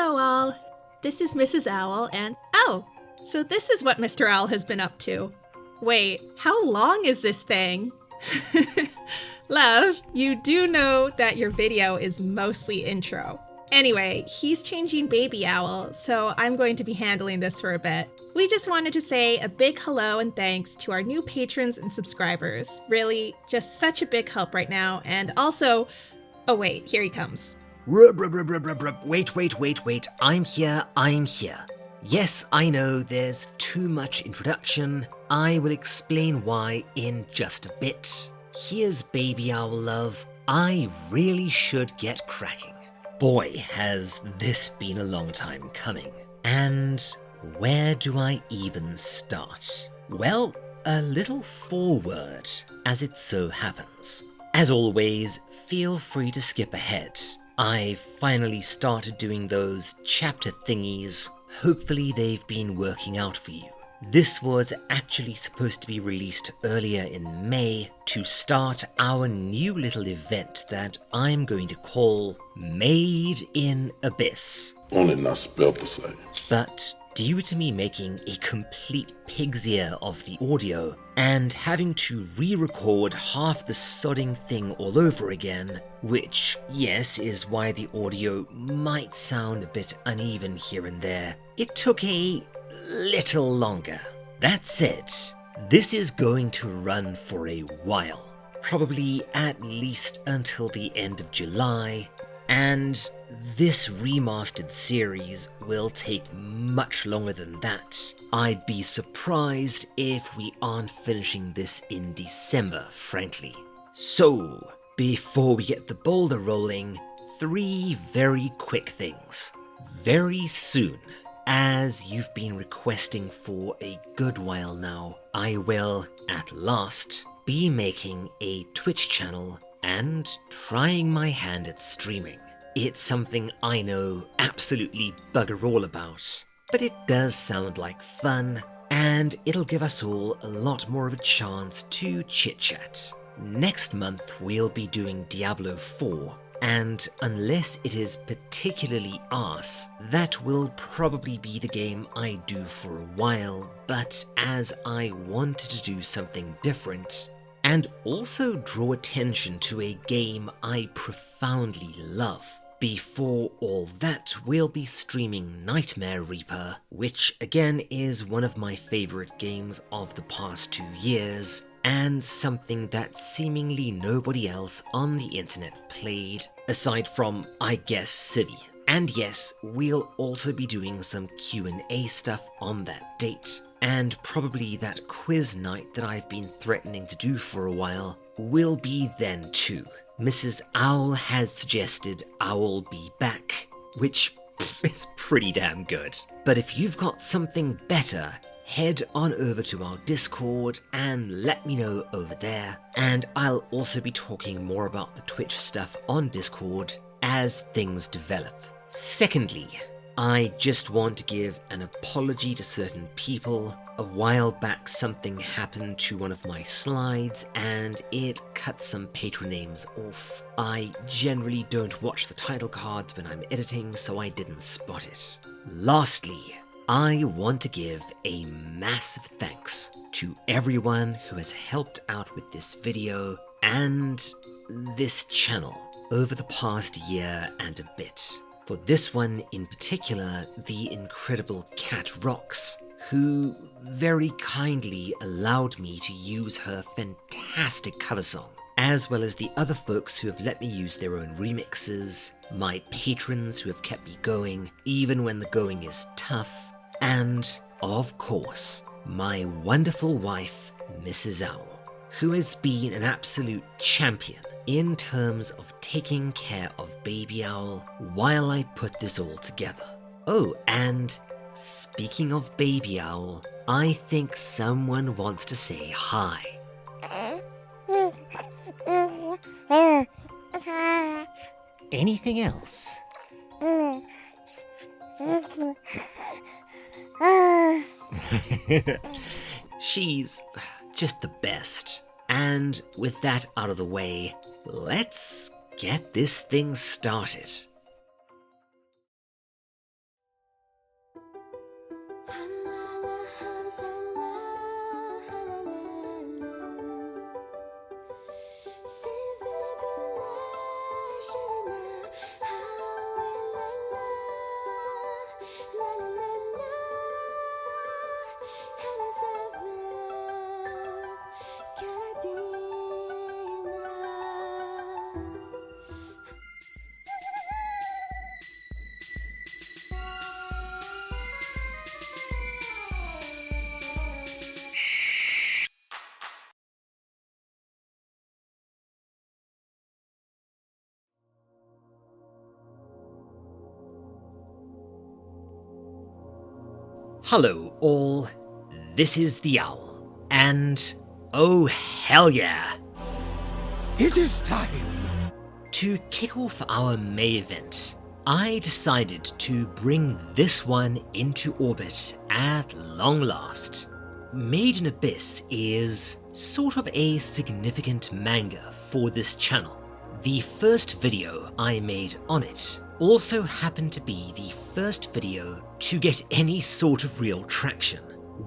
Hello all, this is Mrs. Owl and oh, so this is what Mr. Owl has been up to. Wait, how long is this thing? Love, you do know that your video is mostly intro. Anyway, he's changing Baby Owl, so I'm going to be handling this for a bit. We just wanted to say a big hello and thanks to our new patrons and subscribers. Really, just such a big help right now, and also... Oh wait, here he comes. Wait, I'm here. Yes, I know there's too much introduction. I will explain why in just a bit. Here's Baby Owl Love. I really should get cracking. Boy, has this been a long time coming. And where do I even start? Well, a little forward, as it so happens. As always, feel free to skip ahead. I finally started doing those chapter thingies. Hopefully they've been working out for you. This was actually supposed to be released earlier in May to start our new little event that I'm going to call Made in Abyss. Only not spelled the same. But due to me making a complete pig's ear of the audio and having to re-record half the sodding thing all over again, which, yes, is why the audio might sound a bit uneven here and there, it took a little longer. That said, this is going to run for a while, probably at least until the end of July, and this remastered series will take much longer than that. I'd be surprised if we aren't finishing this in December, frankly. So, before we get the boulder rolling, 3 very quick things. Very soon, as you've been requesting for a good while now, I will, at last, be making a Twitch channel and trying my hand at streaming. It's something I know absolutely bugger all about, but it does sound like fun, and it'll give us all a lot more of a chance to chit-chat. Next month we'll be doing Diablo 4, and unless it is particularly arse, that will probably be the game I do for a while, but as I wanted to do something different, and also draw attention to a game I profoundly love. Before all that, we'll be streaming Nightmare Reaper, which again is one of my favourite games of the past 2 years, and something that seemingly nobody else on the internet played, aside from, I guess, Civi. And yes, we'll also be doing some Q&A stuff on that date, and probably that quiz night that I've been threatening to do for a while will be then too. Mrs. Owl has suggested Owl be back, which is pretty damn good. But if you've got something better, head on over to our Discord and let me know over there, and I'll also be talking more about the Twitch stuff on Discord as things develop. Secondly, I just want to give an apology to certain people. A while back something happened to one of my slides and it cut some patron names off. I generally don't watch the title cards when I'm editing, so I didn't spot it. Lastly, I want to give a massive thanks to everyone who has helped out with this video and this channel over the past year and a bit. For this one in particular, the incredible Cat Rocks, who very kindly allowed me to use her fantastic cover song, as well as the other folks who have let me use their own remixes, my patrons who have kept me going, even when the going is tough, and, of course, my wonderful wife, Mrs. Owl, who has been an absolute champion in terms of taking care of Baby Owl while I put this all together. Oh, and speaking of Baby Owl, I think someone wants to say hi. Anything else? She's just the best. And with that out of the way, let's get this thing started. Hello all, this is the Owl, and oh hell yeah! It is time! To kick off our May event, I decided to bring this one into orbit at long last. Made in Abyss is sort of a significant manga for this channel. The first video I made on it also happened to be the first video to get any sort of real traction.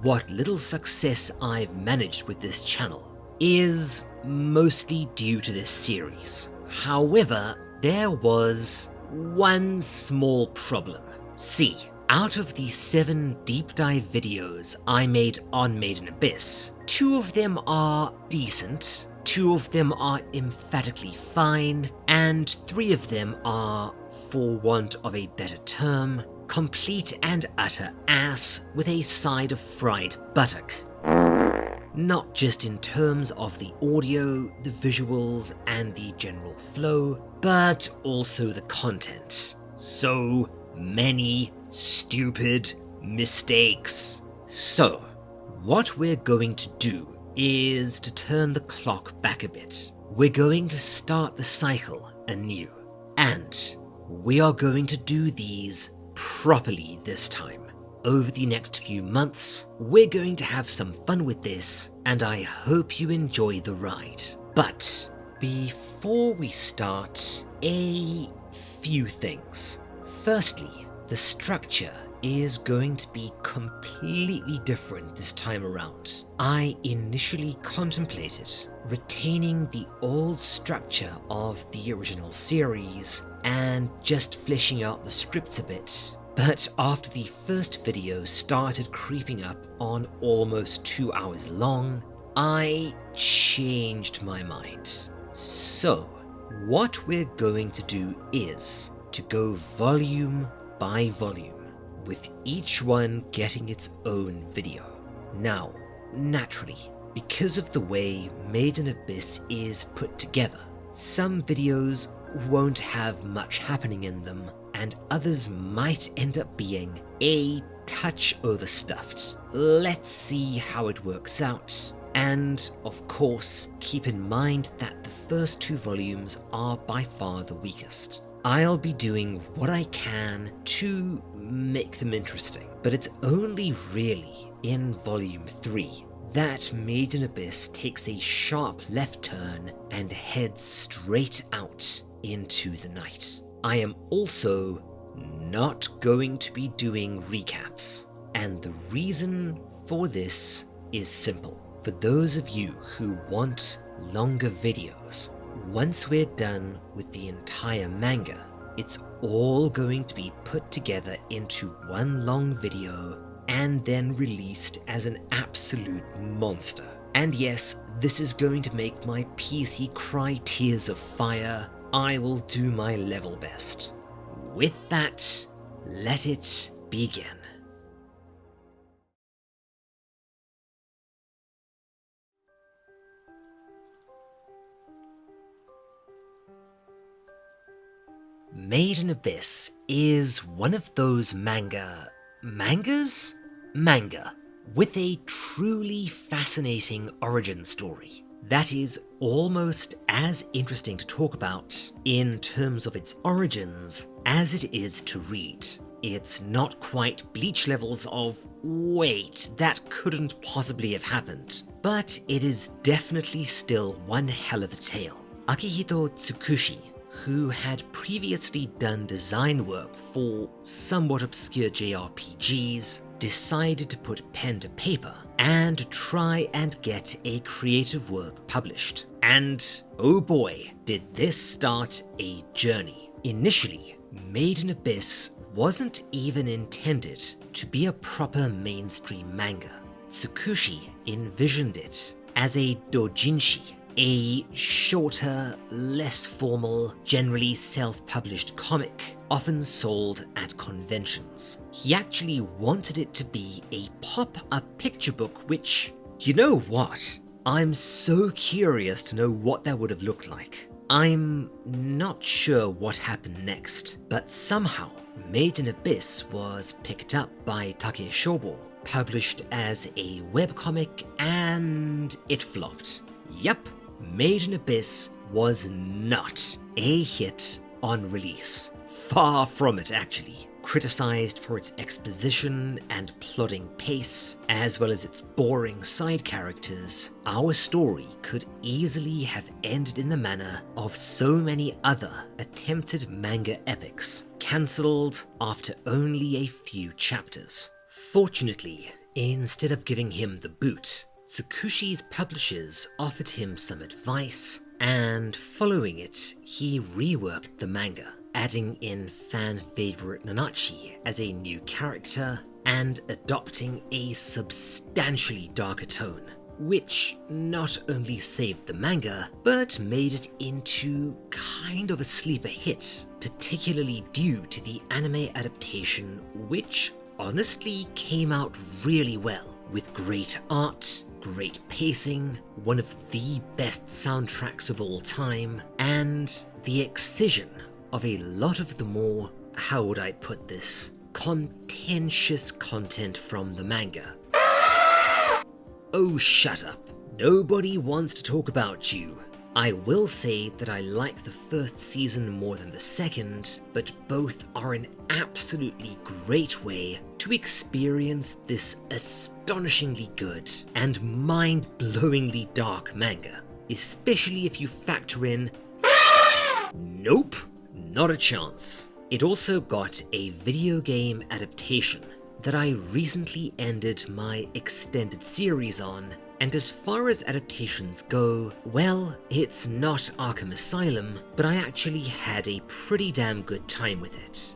What little success I've managed with this channel is mostly due to this series. However, there was one small problem. See, out of the 7 deep dive videos I made on Made in Abyss, 2 of them are decent, 2 of them are emphatically fine, and 3 of them are, for want of a better term, complete and utter ass with a side of fried buttock. Not just in terms of the audio, the visuals, and the general flow, but also the content. So many stupid mistakes. So, what we're going to do is to turn the clock back a bit. We're going to start the cycle anew, and we are going to do these properly this time. Over the next few months, we're going to have some fun with this, and I hope you enjoy the ride. But before we start, a few things. Firstly, the structure is going to be completely different this time around. I initially contemplated retaining the old structure of the original series and just fleshing out the scripts a bit. But after the first video started creeping up on almost 2 hours long, I changed my mind. So, what we're going to do is to go volume by volume, with each one getting its own video. Now, naturally, because of the way Made in Abyss is put together, some videos won't have much happening in them, and others might end up being a touch overstuffed. Let's see how it works out. And, of course, keep in mind that the first 2 volumes are by far the weakest. I'll be doing what I can to make them interesting, but it's only really in Volume 3 that Made in Abyss takes a sharp left turn and heads straight out into the night. I am also not going to be doing recaps, and the reason for this is simple. For those of you who want longer videos, once we're done with the entire manga, it's all going to be put together into one long video and then released as an absolute monster. And yes, this is going to make my PC cry tears of fire. I will do my level best. With that, let it begin. Made in Abyss is one of those manga with a truly fascinating origin story that is almost as interesting to talk about in terms of its origins as it is to read. It's not quite Bleach levels of, wait, that couldn't possibly have happened, but it is definitely still one hell of a tale. Akihito Tsukushi, who had previously done design work for somewhat obscure JRPGs, decided to put pen to paper and try and get a creative work published. And oh boy, did this start a journey. Initially, Made in Abyss wasn't even intended to be a proper mainstream manga. Tsukushi envisioned it as a doujinshi, a shorter, less formal, generally self-published comic, often sold at conventions. He actually wanted it to be a pop-up picture book, which, you know what? I'm so curious to know what that would have looked like. I'm not sure what happened next, but somehow Made in Abyss was picked up by Take Shobo published as a webcomic, and it flopped. Yup, Made in Abyss was not a hit on release. Far from it, actually. Criticized for its exposition and plodding pace, as well as its boring side characters, our story could easily have ended in the manner of so many other attempted manga epics, cancelled after only a few chapters. Fortunately, instead of giving him the boot, Tsukushi's publishers offered him some advice, and following it, he reworked the manga, adding in fan-favorite Nanachi as a new character and adopting a substantially darker tone, which not only saved the manga, but made it into kind of a sleeper hit, particularly due to the anime adaptation, which honestly came out really well, with great art, great pacing, one of the best soundtracks of all time, and the excision of a lot of the more, how would I put this, contentious content from the manga. Oh, shut up. Nobody wants to talk about you. I will say that I like the first season more than the second, but both are an absolutely great way to experience this astonishingly good and mind-blowingly dark manga, especially if you factor in nope, not a chance. It also got a video game adaptation that I recently ended my extended series on, and as far as adaptations go, well, it's not Arkham Asylum, but I actually had a pretty damn good time with it.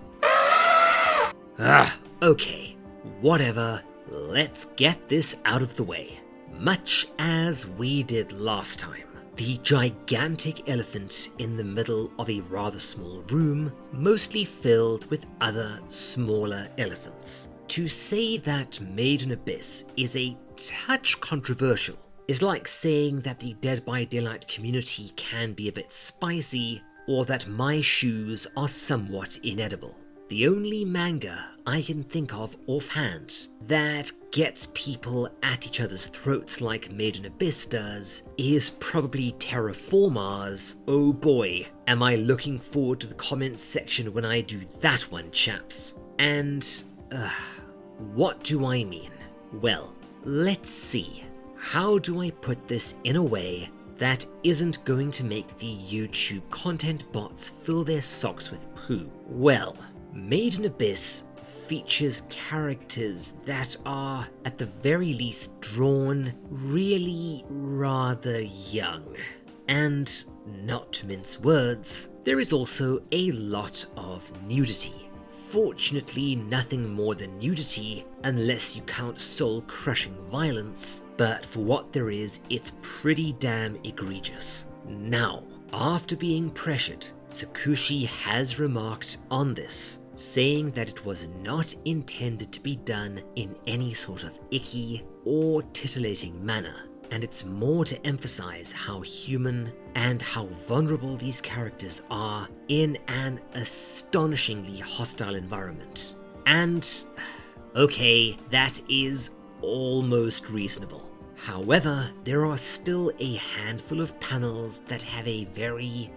Okay, whatever, let's get this out of the way. Much as we did last time. The gigantic elephant in the middle of a rather small room, mostly filled with other smaller elephants. To say that Made in Abyss is a touch controversial is like saying that the Dead by Daylight community can be a bit spicy, or that my shoes are somewhat inedible. The only manga I can think of offhand that gets people at each other's throats like Made in Abyss does is probably Terraformars. Oh boy, am I looking forward to the comments section when I do that one, chaps. And, what do I mean? Well, let's see. How do I put this in a way that isn't going to make the YouTube content bots fill their socks with poo? Well, Made in Abyss features characters that are, at the very least, drawn really rather young. And, not to mince words, there is also a lot of nudity. Fortunately, nothing more than nudity, unless you count soul-crushing violence, but for what there is, it's pretty damn egregious. Now, after being pressured, Tsukushi has remarked on this, saying that it was not intended to be done in any sort of icky or titillating manner, and it's more to emphasize how human and how vulnerable these characters are in an astonishingly hostile environment. And, okay, that is almost reasonable. However, there are still a handful of panels that have a very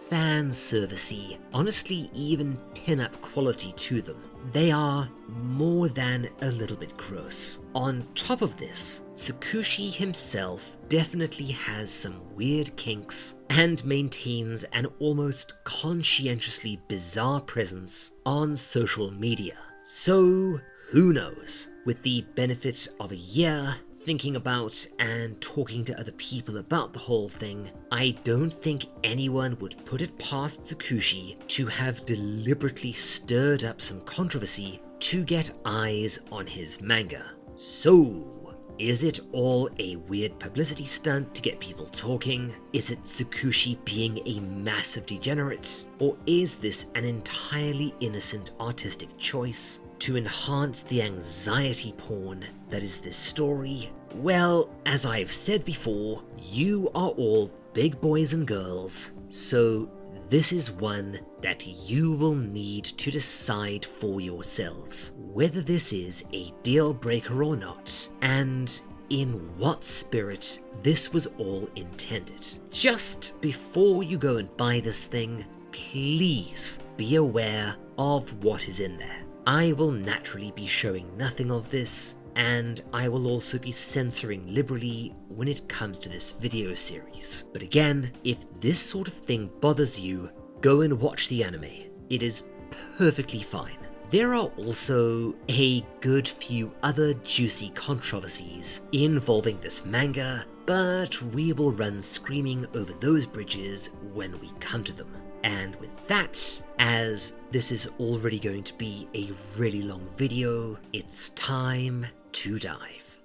fan-servicey, honestly even pin-up quality to them. They are more than a little bit gross. On top of this, Tsukushi himself definitely has some weird kinks and maintains an almost conscientiously bizarre presence on social media. So, who knows? With the benefit of a year, thinking about and talking to other people about the whole thing, I don't think anyone would put it past Tsukushi to have deliberately stirred up some controversy to get eyes on his manga. So, is it all a weird publicity stunt to get people talking? Is it Tsukushi being a massive degenerate? Or is this an entirely innocent artistic choice to enhance the anxiety porn that is this story? Well, as I've said before, you are all big boys and girls, so this is one that you will need to decide for yourselves whether this is a deal breaker or not, and in what spirit this was all intended. Just before you go and buy this thing, please be aware of what is in there. I will naturally be showing nothing of this, and I will also be censoring liberally when it comes to this video series. But again, if this sort of thing bothers you, go and watch the anime. It is perfectly fine. There are also a good few other juicy controversies involving this manga, but we will run screaming over those bridges when we come to them. And with that, as this is already going to be a really long video, it's time to dive.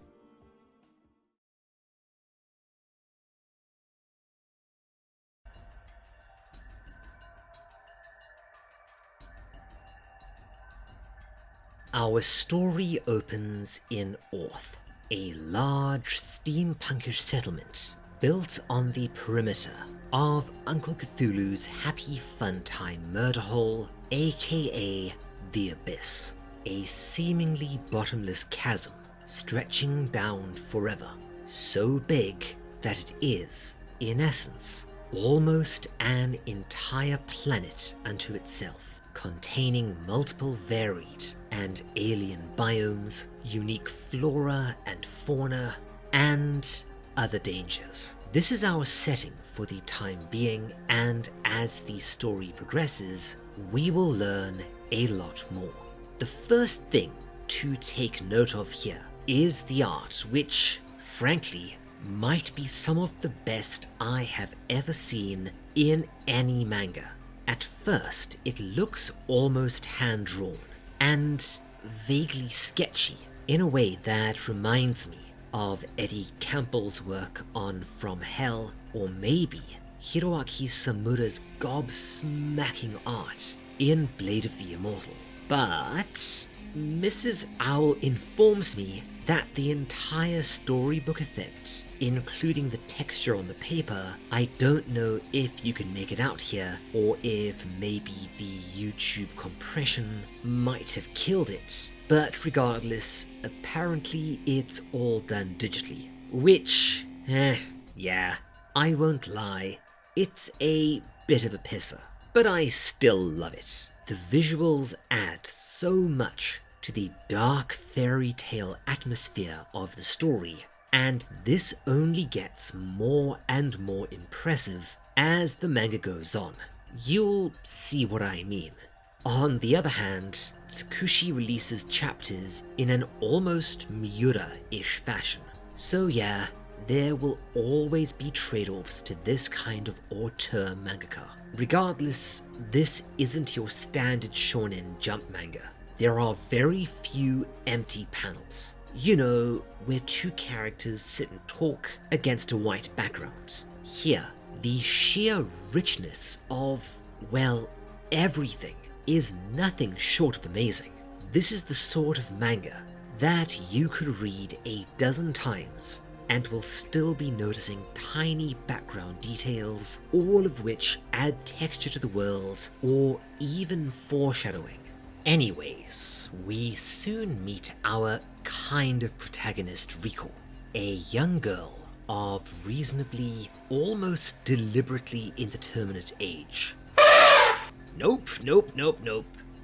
Our story opens in Orth, a large steampunkish settlement built on the perimeter of Uncle Cthulhu's Happy Fun Time murder hole, aka the Abyss, a seemingly bottomless chasm stretching down forever, so big that it is, in essence, almost an entire planet unto itself, containing multiple varied and alien biomes, unique flora and fauna, and other dangers. This is our setting for the time being, and as the story progresses, we will learn a lot more. The first thing to take note of here is the art, which, frankly, might be some of the best I have ever seen in any manga. At first, it looks almost hand-drawn and vaguely sketchy in a way that reminds me of Eddie Campbell's work on From Hell, or maybe Hiroaki Samura's gobsmacking art in Blade of the Immortal. But Mrs. Owl informs me that the entire storybook effect, including the texture on the paper, I don't know if you can make it out here, or if maybe the YouTube compression might have killed it. But regardless, apparently it's all done digitally. Which, yeah, I won't lie, it's a bit of a pisser. But I still love it. The visuals add so much to the dark fairy tale atmosphere of the story, and this only gets more and more impressive as the manga goes on. You'll see what I mean. On the other hand, Tsukushi releases chapters in an almost Miura-ish fashion. So yeah, there will always be trade-offs to this kind of auteur mangaka. Regardless, this isn't your standard shonen jump manga. There are very few empty panels. You know, where two characters sit and talk against a white background. Here, the sheer richness of, well, everything is nothing short of amazing. This is the sort of manga that you could read a dozen times and will still be noticing tiny background details, all of which add texture to the world or even foreshadowing. Anyways, we soon meet our kind of protagonist, Riko, a young girl of reasonably, almost deliberately indeterminate age. Nope.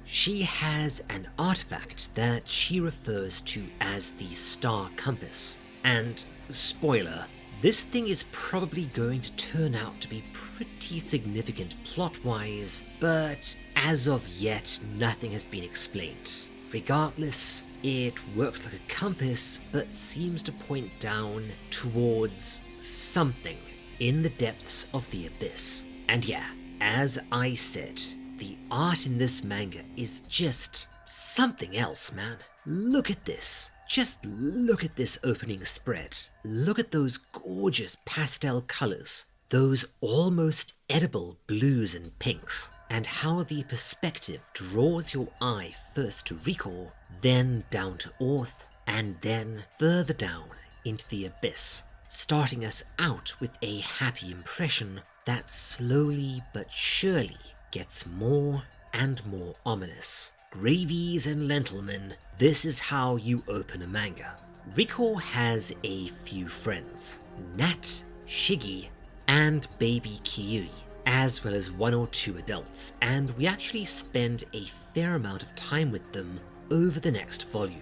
She has an artifact that she refers to as the Star Compass. And, spoiler, this thing is probably going to turn out to be pretty significant plot-wise, but as of yet, nothing has been explained. Regardless, it works like a compass, but seems to point down towards something in the depths of the abyss. And yeah, as I said, the art in this manga is just something else, man. Look at this. Just look at this opening spread. Look at those gorgeous pastel colors, those almost edible blues and pinks, and how the perspective draws your eye first to Riko, then down to Orth, and then further down into the abyss, starting us out with a happy impression that slowly but surely gets more and more ominous. Gravies and lentilmen, this is how you open a manga. Rico has a few friends, Nat, Shiggy, and baby Kiyui, as well as 1 or 2 adults, and we actually spend a fair amount of time with them over the next volume.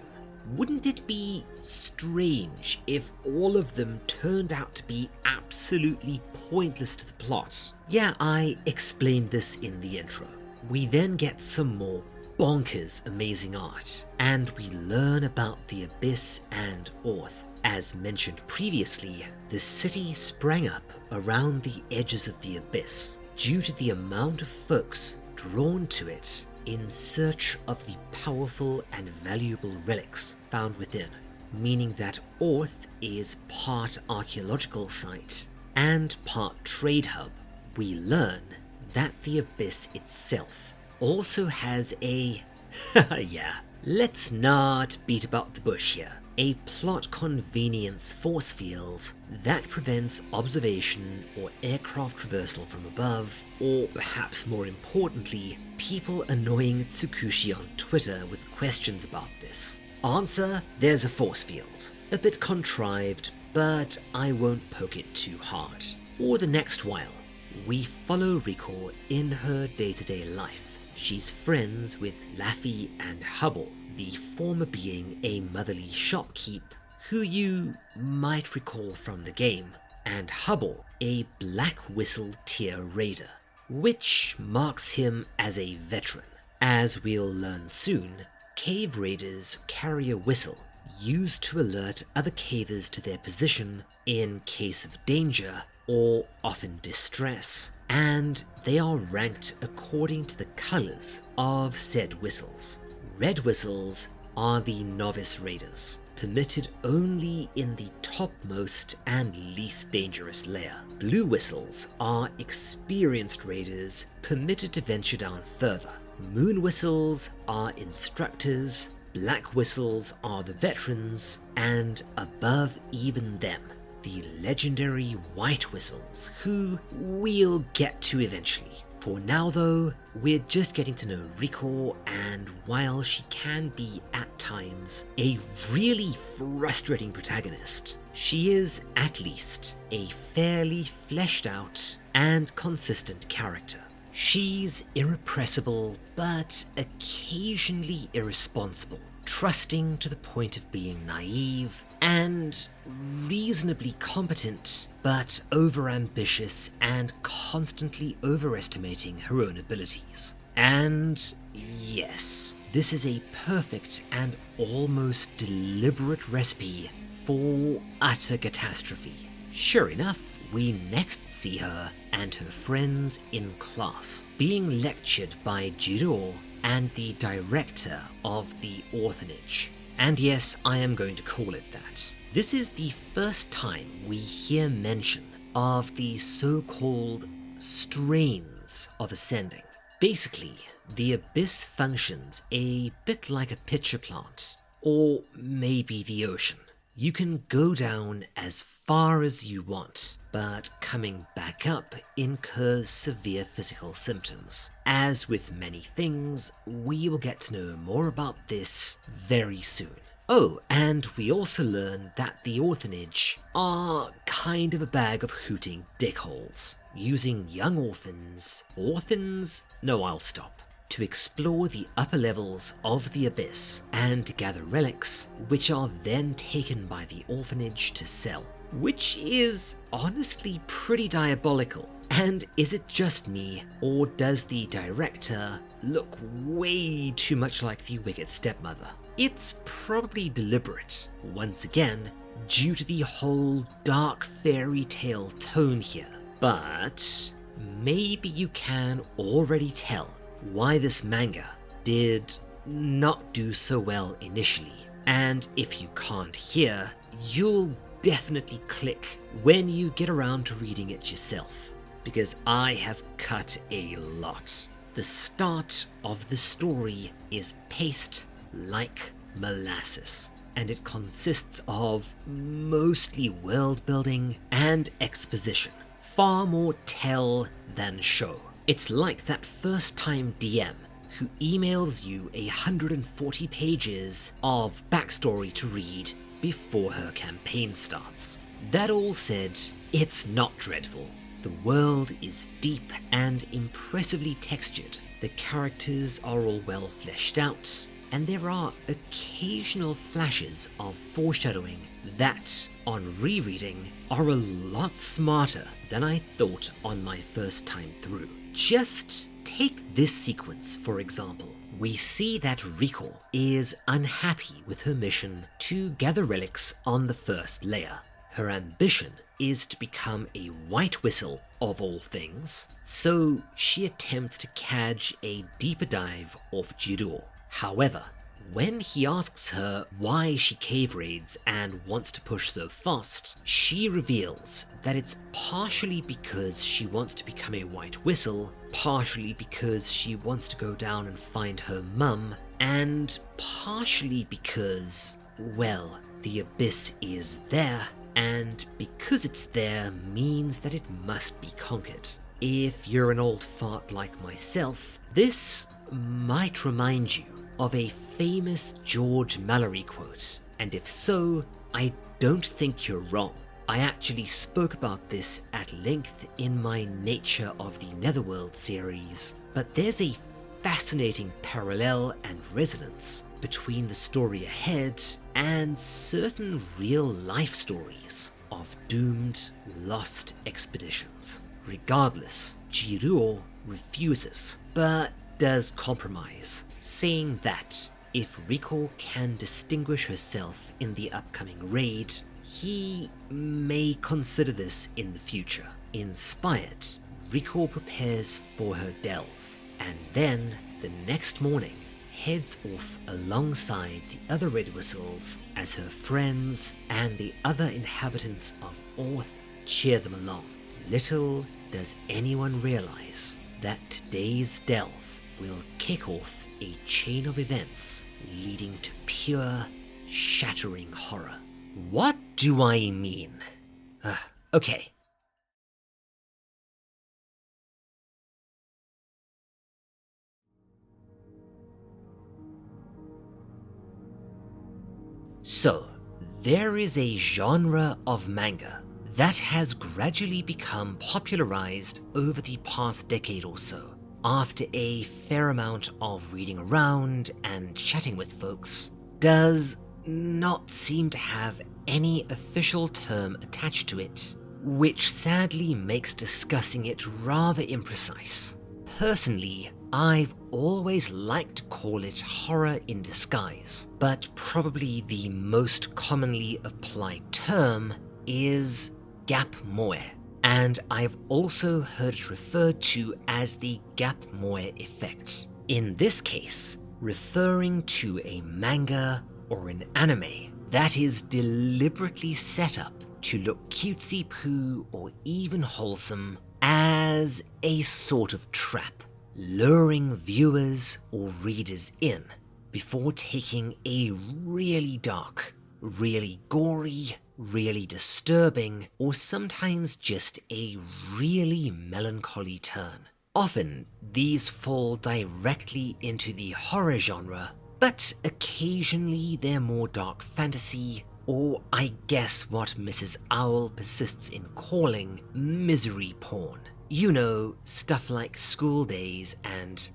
Wouldn't it be strange if all of them turned out to be absolutely pointless to the plot? Yeah, I explained this in the intro. We then get some more bonkers amazing art, and we learn about the Abyss and Orth. As mentioned previously, the city sprang up around the edges of the Abyss due to the amount of folks drawn to it in search of the powerful and valuable relics found within, meaning that Orth is part archaeological site and part trade hub. We learn that the Abyss itself also has a yeah, let's not beat about the bush here, a plot convenience force field that prevents observation or aircraft traversal from above, or perhaps more importantly, people annoying Tsukushi on Twitter with questions about this. Answer: there's a force field. A bit contrived, but I won't poke it too hard. For the next while, we follow Riko in her day-to-day life. She's friends with Laffy and Hubble, the former being a motherly shopkeep who you might recall from the game, and Hubble, a Black Whistle tier raider, which marks him as a veteran. As we'll learn soon, cave raiders carry a whistle used to alert other cavers to their position in case of danger or often distress, and they are ranked according to the colors of said whistles. Red whistles are the novice raiders, permitted only in the topmost and least dangerous layer. Blue whistles are experienced raiders permitted to venture down further. Moon whistles are instructors, black whistles are the veterans, and above even them, the legendary white whistles, who we'll get to eventually. For now though, we're just getting to know Riko, and while she can be at times a really frustrating protagonist, she is at least a fairly fleshed out and consistent character. She's irrepressible, but occasionally irresponsible, trusting to the point of being naive, and reasonably competent, but overambitious and constantly overestimating her own abilities. And yes, this is a perfect and almost deliberate recipe for utter catastrophe. Sure enough, we next see her and her friends in class, being lectured by Jiro and the director of the orphanage. And yes, I am going to call it that. This is the first time we hear mention of the so-called strains of ascending. Basically, the Abyss functions a bit like a pitcher plant, or maybe the ocean. You can go down as far as you want, but coming back up incurs severe physical symptoms. As with many things, we will get to know more about this very soon. Oh, and we also learn that the orphanage are kind of a bag of hooting dickholes, using young orphans, no, I'll stop, to explore the upper levels of the Abyss and gather relics, which are then taken by the orphanage to sell. Which is honestly pretty diabolical. And is it just me, or does the director look way too much like the wicked stepmother? It's probably deliberate, once again, due to the whole dark fairy tale tone here. But maybe you can already tell why this manga did not do so well initially. And if you can't hear, you'll definitely click when you get around to reading it yourself, because I have cut a lot. The start of the story is paced like molasses, and it consists of mostly world building and exposition, far more tell than show. It's like that first-time DM who emails you 140 pages of backstory to read before her campaign starts. That all said, it's not dreadful. The world is deep and impressively textured. The characters are all well fleshed out, and there are occasional flashes of foreshadowing that, on rereading, are a lot smarter than I thought on my first time through. Just take this sequence, for example. We see that Riko is unhappy with her mission to gather relics on the first layer. Her ambition is to become a white whistle of all things, so she attempts to catch a deeper dive of Jiruo. However, when he asks her why she cave raids and wants to push so fast, she reveals that it's partially because she wants to become a white whistle, partially because she wants to go down and find her mum, and partially because, well, the abyss is there, and because it's there means that it must be conquered. If you're an old fart like myself, this might remind you of a famous George Mallory quote, and if so, I don't think you're wrong. I actually spoke about this at length in my Nature of the Netherworld series, but there's a fascinating parallel and resonance between the story ahead and certain real-life stories of doomed, lost expeditions. Regardless, Jiruo refuses, but does compromise, saying that if Riko can distinguish herself in the upcoming raid, he may consider this in the future. Inspired, Riko prepares for her delve, and then, the next morning, heads off alongside the other Red Whistles as her friends and the other inhabitants of Orth cheer them along. Little does anyone realize that today's delve will kick off a chain of events leading to pure, shattering horror. What do I mean? Okay. So, there is a genre of manga that has gradually become popularized over the past decade or so. After a fair amount of reading around and chatting with folks, does not seem to have any official term attached to it, which sadly makes discussing it rather imprecise. Personally, I've always liked to call it horror in disguise, but probably the most commonly applied term is gap moe, and I've also heard it referred to as the gap moe effect. In this case, referring to a manga or an anime that is deliberately set up to look cutesy poo or even wholesome as a sort of trap, luring viewers or readers in before taking a really dark, really gory, really disturbing, or sometimes just a really melancholy turn. Often, these fall directly into the horror genre, but occasionally they're more dark fantasy, or I guess what Mrs. Owl persists in calling misery porn. You know, stuff like School Days and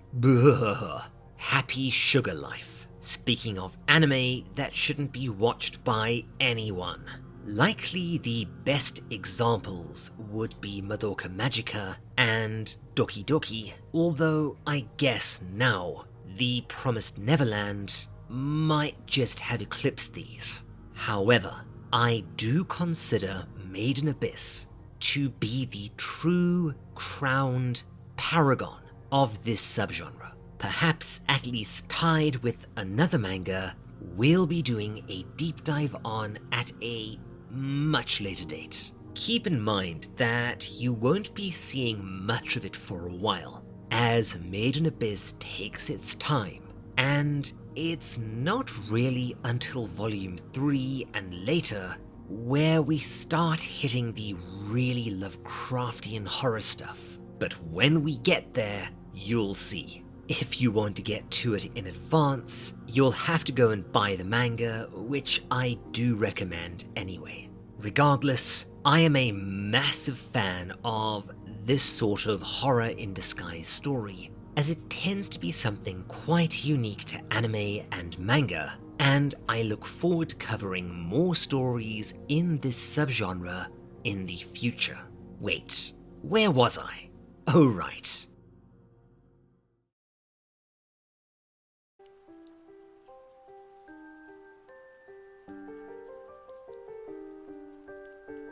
Happy Sugar Life. Speaking of anime that shouldn't be watched by anyone. Likely the best examples would be Madoka Magica and Doki Doki, although I guess now The Promised Neverland might just have eclipsed these. However, I do consider Made in Abyss to be the true crowned paragon of this subgenre. Perhaps at least tied with another manga we'll be doing a deep dive on at a much later date. Keep in mind that you won't be seeing much of it for a while, as Made in Abyss takes its time, and it's not really until volume 3 and later where we start hitting the really Lovecraftian horror stuff. But when we get there, you'll see. If you want to get to it in advance, you'll have to go and buy the manga, which I do recommend anyway. Regardless, I am a massive fan of this sort of horror in disguise story, as it tends to be something quite unique to anime and manga, and I look forward to covering more stories in this subgenre in the future. Wait, where was I? Oh right.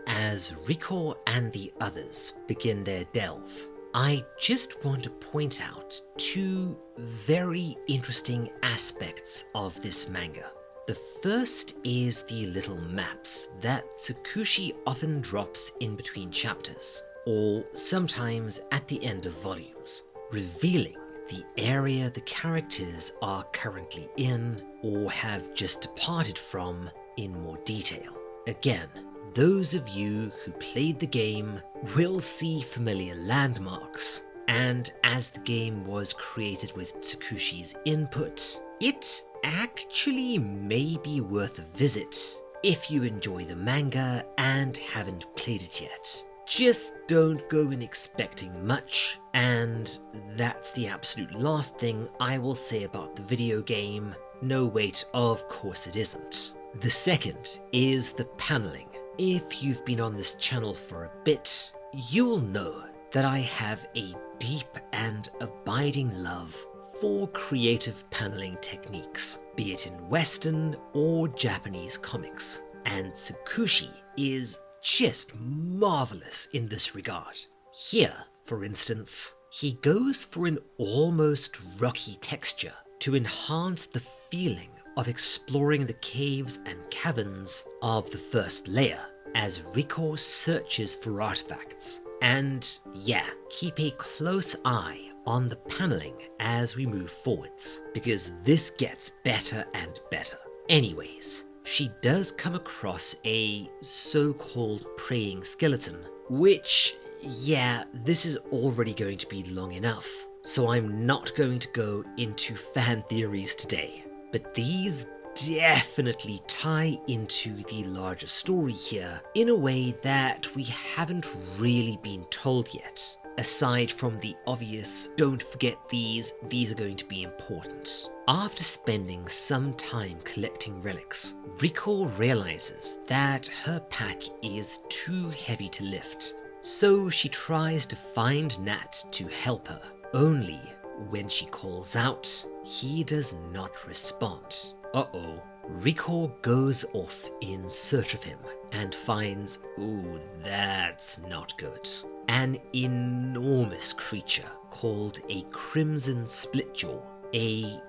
As Rico and the others begin their delve, I just want to point out two very interesting aspects of this manga. The first is the little maps that Tsukushi often drops in between chapters, or sometimes at the end of volumes, revealing the area the characters are currently in or have just departed from in more detail. Again, those of you who played the game will see familiar landmarks, and as the game was created with Tsukushi's input, it actually may be worth a visit if you enjoy the manga and haven't played it yet. Just don't go in expecting much, and that's the absolute last thing I will say about the video game. No wait, of course it isn't. The second is the paneling. If you've been on this channel for a bit, you'll know that I have a deep and abiding love for creative paneling techniques, be it in Western or Japanese comics, and Tsukushi is just marvelous in this regard. Here, for instance, he goes for an almost rocky texture to enhance the feeling of exploring the caves and caverns of the first layer as Rico searches for artifacts. And yeah, keep a close eye on the paneling as we move forwards, because this gets better and better. Anyways, she does come across a so-called praying skeleton, which, yeah, this is already going to be long enough, so I'm not going to go into fan theories today. But these definitely tie into the larger story here in a way that we haven't really been told yet. Aside from the obvious, don't forget these are going to be important. After spending some time collecting relics, Rico realizes that her pack is too heavy to lift, so she tries to find Nat to help her. Only when she calls out, he does not respond. Uh-oh. Rico goes off in search of him and finds, ooh, that's not good, an enormous creature called a Crimson Splitjaw, a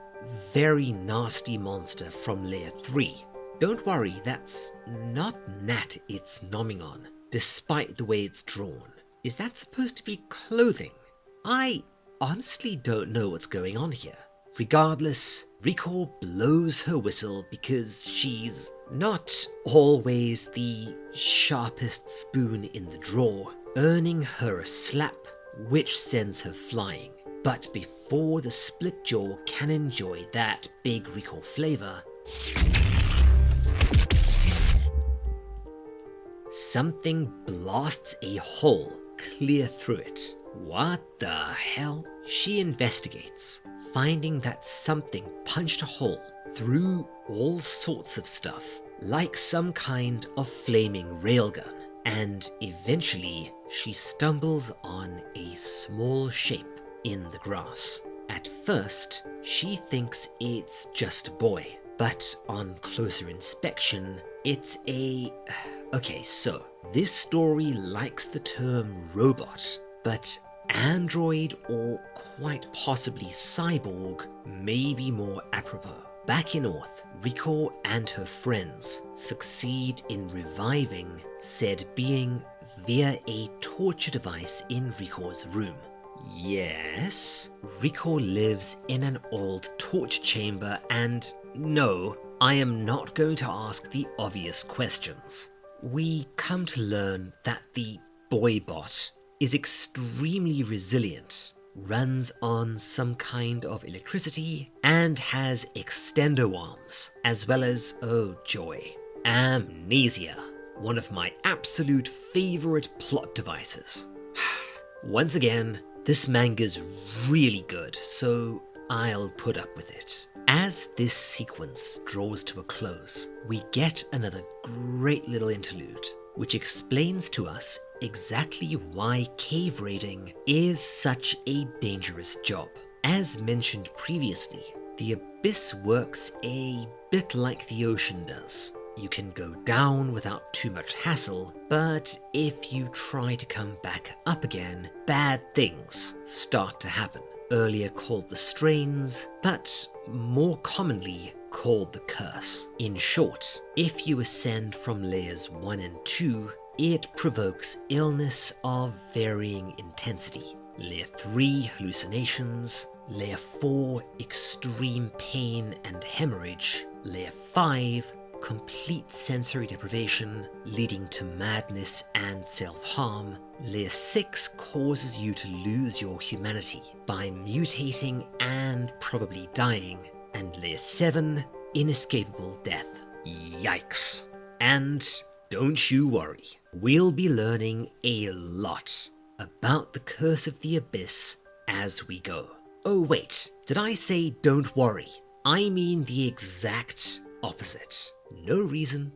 very nasty monster from Layer 3. Don't worry, that's not Nat it's nomming on, despite the way it's drawn. Is that supposed to be clothing? I honestly don't know what's going on here. Regardless, Rico blows her whistle because she's not always the sharpest spoon in the drawer, earning her a slap, which sends her flying. But before the Splitjaw can enjoy that big Rico flavor, something blasts a hole clear through it. What the hell? She investigates, finding that something punched a hole through all sorts of stuff, like some kind of flaming railgun, and eventually she stumbles on a small shape in the grass. At first, she thinks it's just a boy, but on closer inspection, it's a... Okay, so this story likes the term robot, but android or quite possibly cyborg may be more apropos. Back in Earth, Rico and her friends succeed in reviving said being via a torture device in Rico's room. Yes, Rico lives in an old torture chamber, and no, I am not going to ask the obvious questions. we come to learn that the boy bot is extremely resilient, runs on some kind of electricity, and has extendo arms, as well as, oh joy, amnesia, one of my absolute favorite plot devices. Once again, this manga's really good, so I'll put up with it. As this sequence draws to a close, we get another great little interlude, which explains to us exactly why cave raiding is such a dangerous job. As mentioned previously, the abyss works a bit like the ocean does. You can go down without too much hassle, but if you try to come back up again, bad things start to happen. Earlier called the strains, but more commonly called the curse. In short, if you ascend from layers 1 and 2, it provokes illness of varying intensity. Layer 3, hallucinations. Layer 4, extreme pain and hemorrhage. Layer 5, complete sensory deprivation, leading to madness and self-harm. Layer 6 causes you to lose your humanity by mutating and probably dying. And Layer 7, inescapable death. Yikes. And don't you worry, we'll be learning a lot about the Curse of the Abyss as we go. Oh wait, did I say don't worry? I mean the exact opposite. No reason.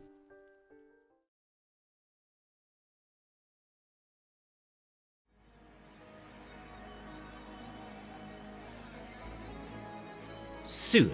Soon,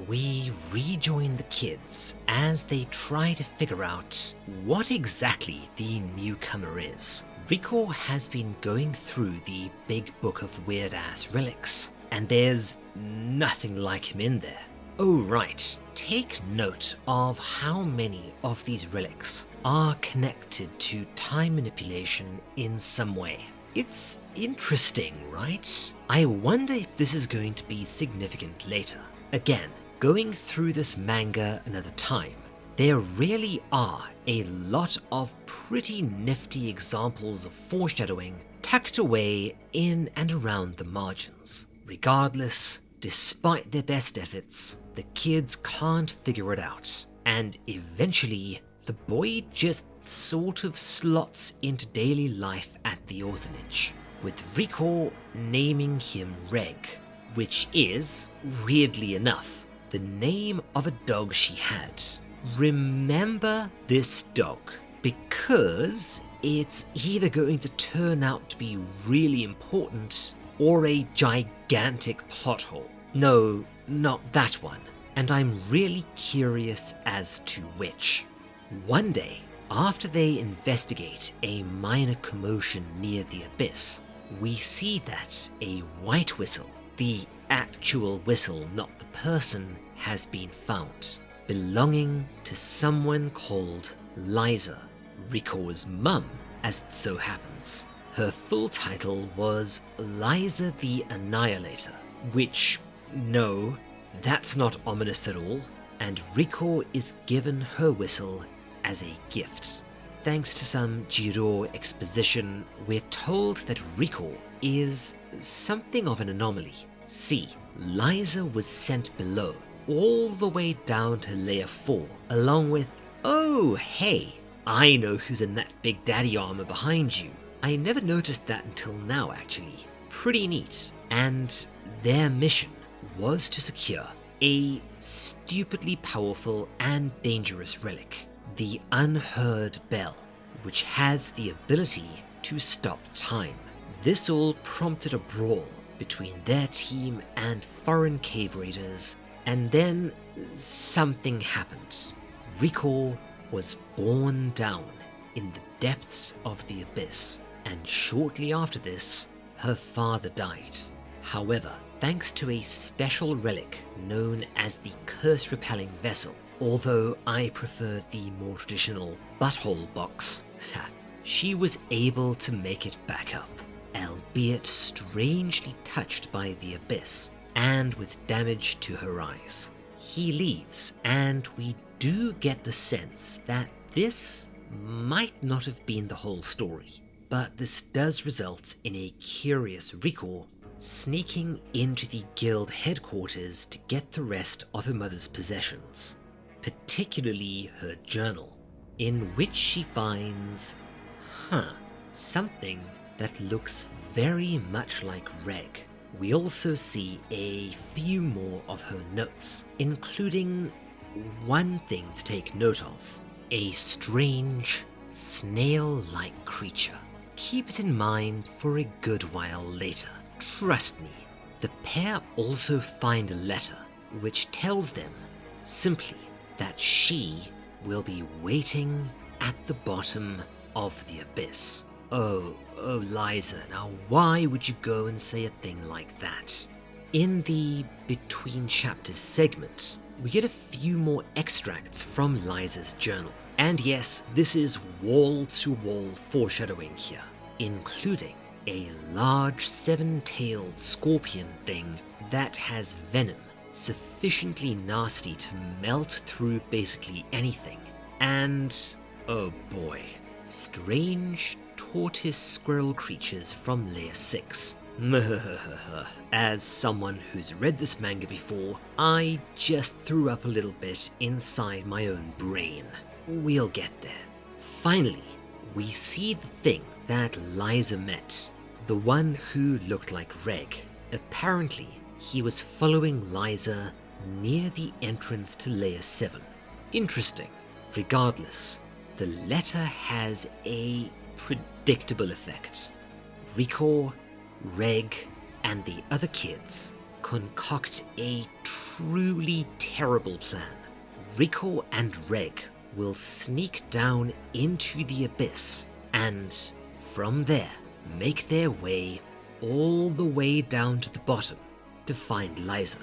we rejoin the kids as they try to figure out what exactly the newcomer is. Rico has been going through the big book of weird-ass relics, and there's nothing like him in there. Oh right, take note of how many of these relics are connected to time manipulation in some way. It's interesting, right? I wonder if this is going to be significant later. Again, going through this manga another time, there really are a lot of pretty nifty examples of foreshadowing tucked away in and around the margins. Regardless, despite their best efforts, the kids can't figure it out, and eventually, the boy just sort of slots into daily life at the orphanage, with Rico naming him Reg, which is, weirdly enough, the name of a dog she had. Remember this dog, because it's either going to turn out to be really important or a gigantic plot hole. No, not that one, and I'm really curious as to which. One day, after they investigate a minor commotion near the abyss, we see that a white whistle, the actual whistle, not the person, has been found, belonging to someone called Liza, Rico's mum, as it so happens. Her full title was Liza the Annihilator, which, no, that's not ominous at all, and Rico is given her whistle as a gift. Thanks to some Jiro exposition, we're told that Rico is something of an anomaly. See, Liza was sent below, all the way down to layer 4, along with, oh hey, I know who's in that big daddy armor behind you. I never noticed that until now actually. Pretty neat. And their mission was to secure a stupidly powerful and dangerous relic, the Unheard Bell, which has the ability to stop time. This all prompted a brawl between their team and foreign cave raiders, and then something happened. Rico was borne down in the depths of the abyss, and shortly after this, her father died. However, thanks to a special relic known as the curse-repelling vessel, although I prefer the more traditional butthole box, she was able to make it back up, albeit strangely touched by the abyss and with damage to her eyes. He leaves, and we do get the sense that this might not have been the whole story, but this does result in a curious Riko sneaking into the guild headquarters to get the rest of her mother's possessions, particularly her journal, in which she finds, something that looks very much like Reg. We also see a few more of her notes, including one thing to take note of: a strange, snail-like creature. Keep it in mind for a good while later. Trust me. The pair also find a letter which tells them simply that she will be waiting at the bottom of the abyss. Oh, Liza, now why would you go and say a thing like that? In the Between Chapters segment, we get a few more extracts from Liza's journal. And yes, this is wall-to-wall foreshadowing here, including a large 7-tailed scorpion thing that has venom sufficiently nasty to melt through basically anything. And, oh boy, strange tortoise squirrel creatures from Layer 6. As someone who's read this manga before, I just threw up a little bit inside my own brain. We'll get there. Finally, we see the thing that Liza met, the one who looked like Reg. Apparently, he was following Liza near the entrance to Layer 7. Interesting. Regardless, the letter has a predictable effect. Riko, Reg, and the other kids concoct a truly terrible plan. Riko and Reg will sneak down into the abyss and, from there, make their way all the way down to the bottom to find Liza.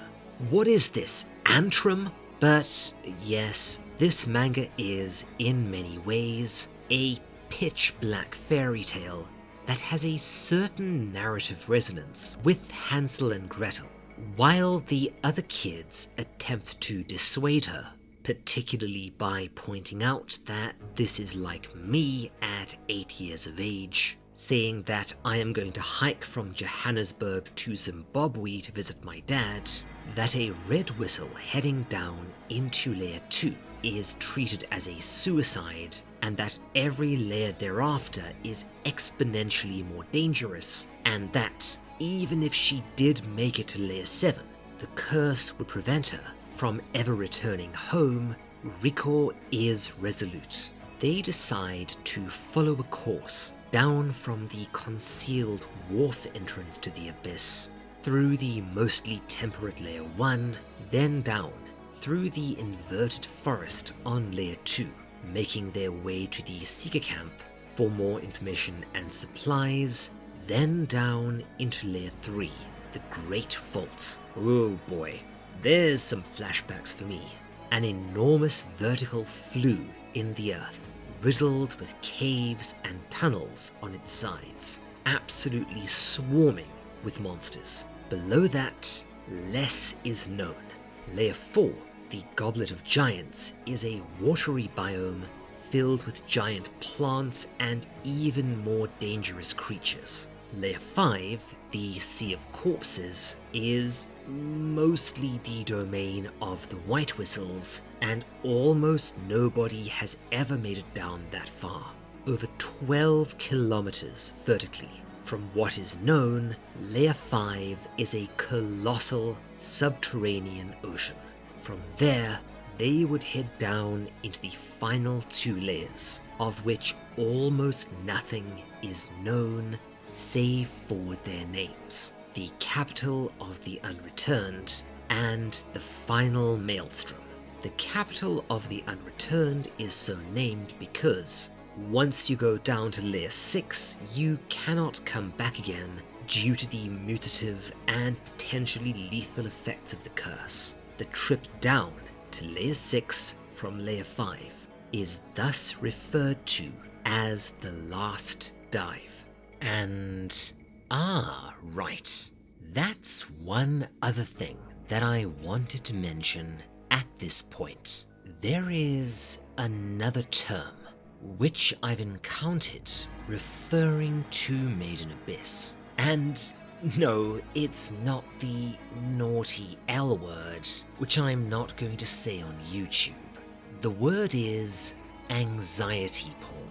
What is this, Antrim? But yes, this manga is, in many ways, a pitch-black fairy tale that has a certain narrative resonance with Hansel and Gretel, while the other kids attempt to dissuade her, particularly by pointing out that this is like me at 8 years of age, saying that I am going to hike from Johannesburg to Zimbabwe to visit my dad, that a red whistle heading down into Layer 2 is treated as a suicide, and that every layer thereafter is exponentially more dangerous, and that even if she did make it to Layer 7, the curse would prevent her from ever returning home. Riko is resolute. They decide to follow a course down from the concealed wharf entrance to the abyss, through the mostly temperate Layer 1, then down through the inverted forest on Layer 2, making their way to the Seeker Camp for more information and supplies, then down into Layer 3, the Great Vault. Oh boy, there's some flashbacks for me. An enormous vertical flue in the earth, riddled with caves and tunnels on its sides, absolutely swarming with monsters. Below that, less is known. Layer 4, the Goblet of Giants, is a watery biome filled with giant plants and even more dangerous creatures. Layer 5, the Sea of Corpses, is mostly the domain of the White Whistles, and almost nobody has ever made it down that far. Over 12 kilometers vertically. From what is known, Layer 5 is a colossal subterranean ocean. From there, they would head down into the final 2 layers, of which almost nothing is known save for their names. The capital of the Unreturned and the final Maelstrom. The capital of the Unreturned is so named because once you go down to Layer 6, you cannot come back again due to the mutative and potentially lethal effects of the curse. The trip down to Layer 6 from Layer 5 is thus referred to as the Last Dive. And, right. That's one other thing that I wanted to mention at this point. There is another term which I've encountered referring to Made in Abyss. And no, it's not the naughty L word, which I'm not going to say on YouTube. The word is anxiety porn.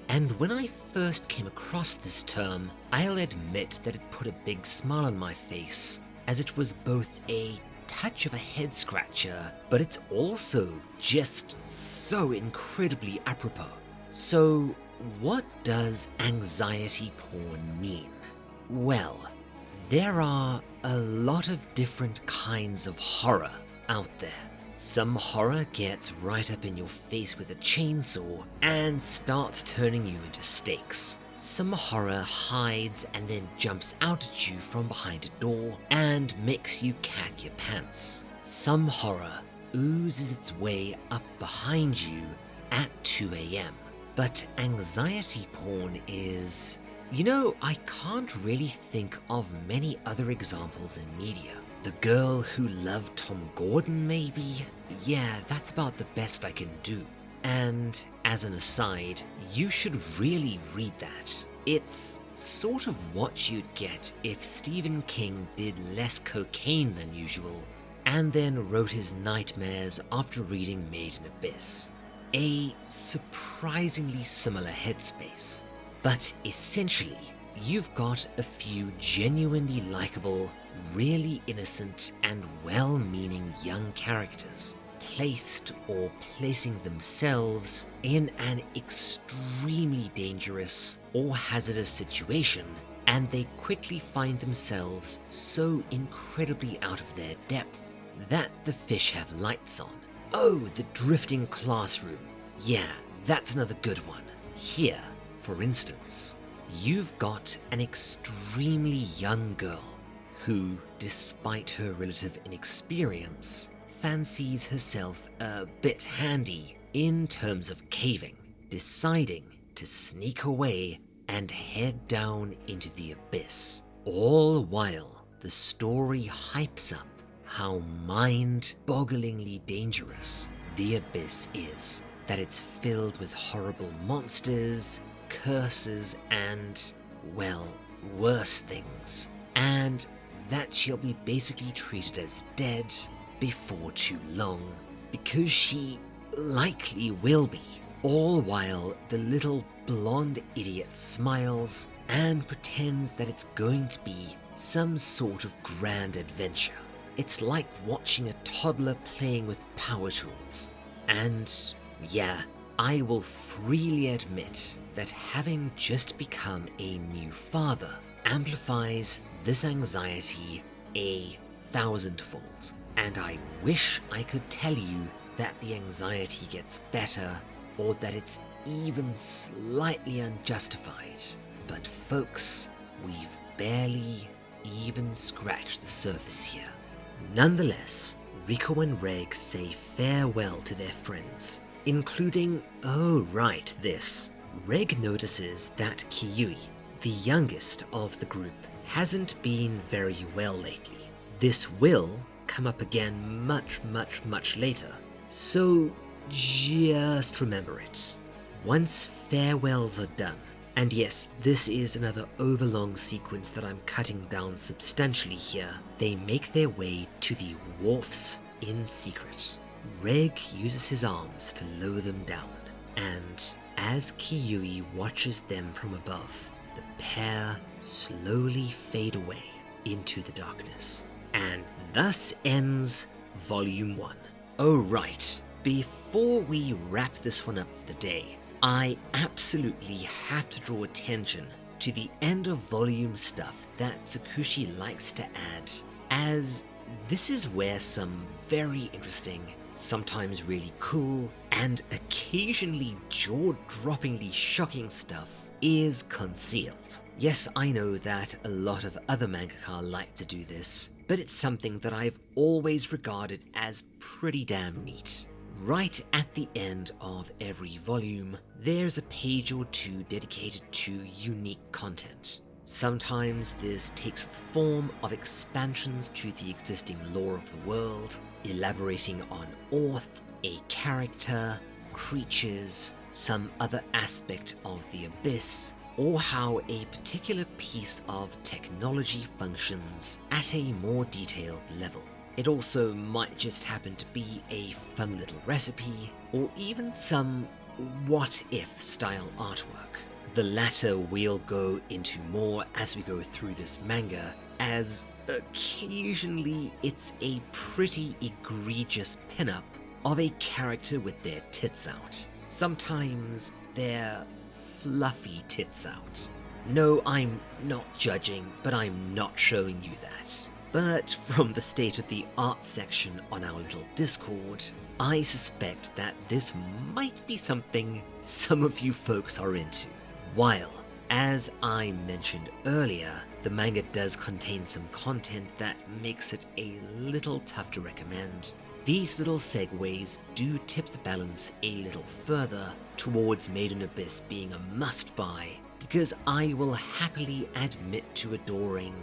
And when I first came across this term, I'll admit that it put a big smile on my face, as it was both a touch of a head scratcher, but it's also just so incredibly apropos. So, what does anxiety porn mean? Well, there are a lot of different kinds of horror out there. Some horror gets right up in your face with a chainsaw and starts turning you into steaks. Some horror hides and then jumps out at you from behind a door and makes you cack your pants. Some horror oozes its way up behind you at 2 a.m. But anxiety porn is... I can't really think of many other examples in media. The Girl Who Loved Tom Gordon, maybe? Yeah, that's about the best I can do. And as an aside, you should really read that. It's sort of what you'd get if Stephen King did less cocaine than usual, and then wrote his nightmares after reading Made in Abyss. A surprisingly similar headspace. But essentially, you've got a few genuinely likable, really innocent and well-meaning young characters placed or placing themselves in an extremely dangerous or hazardous situation, and they quickly find themselves so incredibly out of their depth that the fish have lights on. Oh, the drifting classroom. Yeah, that's another good one. Here, for instance, you've got an extremely young girl who, despite her relative inexperience, fancies herself a bit handy in terms of caving, deciding to sneak away and head down into the abyss, all while the story hypes up how mind-bogglingly dangerous the abyss is, that it's filled with horrible monsters, curses, and, well, worse things, and that she'll be basically treated as dead before too long, because she likely will be, all while the little blonde idiot smiles and pretends that it's going to be some sort of grand adventure. It's like watching a toddler playing with power tools. And yeah, I will freely admit that having just become a new father amplifies this anxiety 1,000-fold. And I wish I could tell you that the anxiety gets better or that it's even slightly unjustified. But folks, we've barely even scratched the surface here. Nonetheless, Rico and Reg say farewell to their friends, including, oh right, this. Reg notices that Kiyui, the youngest of the group, hasn't been very well lately. This will come up again much later, so just remember it. Once farewells are done, and yes, this is another overlong sequence that I'm cutting down substantially here, they make their way to the wharfs in secret. Reg uses his arms to lower them down, and as Kiyui watches them from above, the pair slowly fade away into the darkness. And thus ends Volume 1. Oh right, before we wrap this one up for the day, I absolutely have to draw attention to the end of volume stuff that Tsukushi likes to add, as this is where some very interesting, sometimes really cool, and occasionally jaw-droppingly shocking stuff is concealed. Yes, I know that a lot of other mangaka like to do this, but it's something that I've always regarded as pretty damn neat. Right at the end of every volume, there's a page or two dedicated to unique content. Sometimes this takes the form of expansions to the existing lore of the world, elaborating on Orth, a character, creatures, some other aspect of the Abyss, or how a particular piece of technology functions at a more detailed level. It also might just happen to be a fun little recipe, or even some what-if style artwork. The latter we'll go into more as we go through this manga, as occasionally it's a pretty egregious pinup of a character with their tits out. Sometimes they're fluffy tits out. No, I'm not judging, but I'm not showing you that. But from the state of the art section on our little Discord, I suspect that this might be something some of you folks are into. While, as I mentioned earlier, the manga does contain some content that makes it a little tough to recommend, these little segues do tip the balance a little further towards Made in Abyss being a must-buy, because I will happily admit to adoring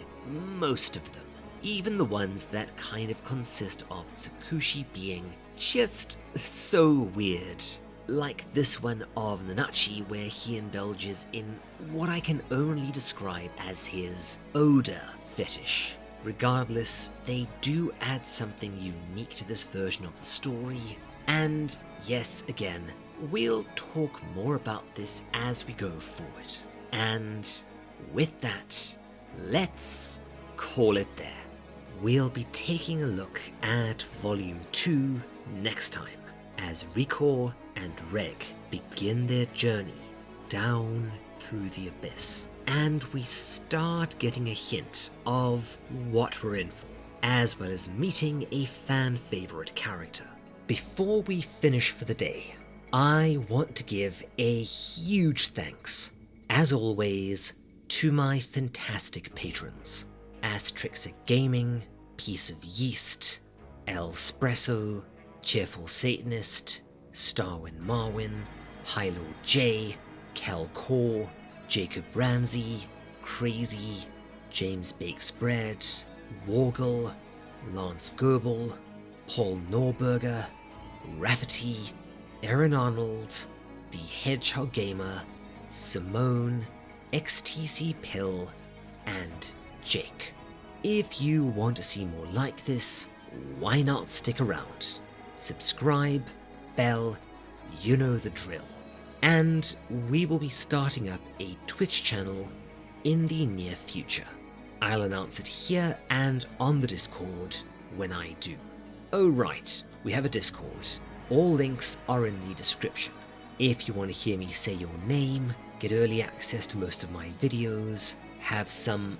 most of them, even the ones that kind of consist of Tsukushi being just so weird. Like this one of Nanachi, where he indulges in what I can only describe as his odor fetish. Regardless, they do add something unique to this version of the story, and yes, again, we'll talk more about this as we go forward. And with that, let's call it there. We'll be taking a look at Volume 2 next time, as Rikor and Reg begin their journey down through the Abyss, and we start getting a hint of what we're in for, as well as meeting a fan favorite character. Before we finish for the day, I want to give a huge thanks, as always, to my fantastic patrons: Astrixit Gaming, Piece of Yeast, Elspresso, Cheerful Satanist, Starwin Marwin, Hylord J, Kel Core, Jacob Ramsey, Crazy, James Bakes Bread, Wargle, Lance Goebel, Paul Norberger, Rafferty, Aaron Arnold, The Hedgehog Gamer, Simone, XTC Pill, and Jake. If you want to see more like this, why not stick around? Subscribe, bell, you know the drill. And we will be starting up a Twitch channel in the near future. I'll announce it here and on the Discord when I do. Oh right, we have a Discord. All links are in the description. If you want to hear me say your name, get early access to most of my videos, have some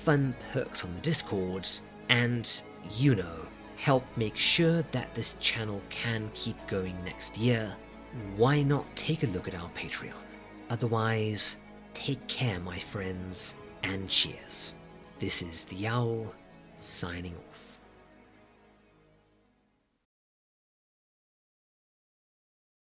fun perks on the Discord, and, you know, help make sure that this channel can keep going next year, why not take a look at our Patreon? Otherwise, take care, my friends, and cheers. This is the Owl, signing off.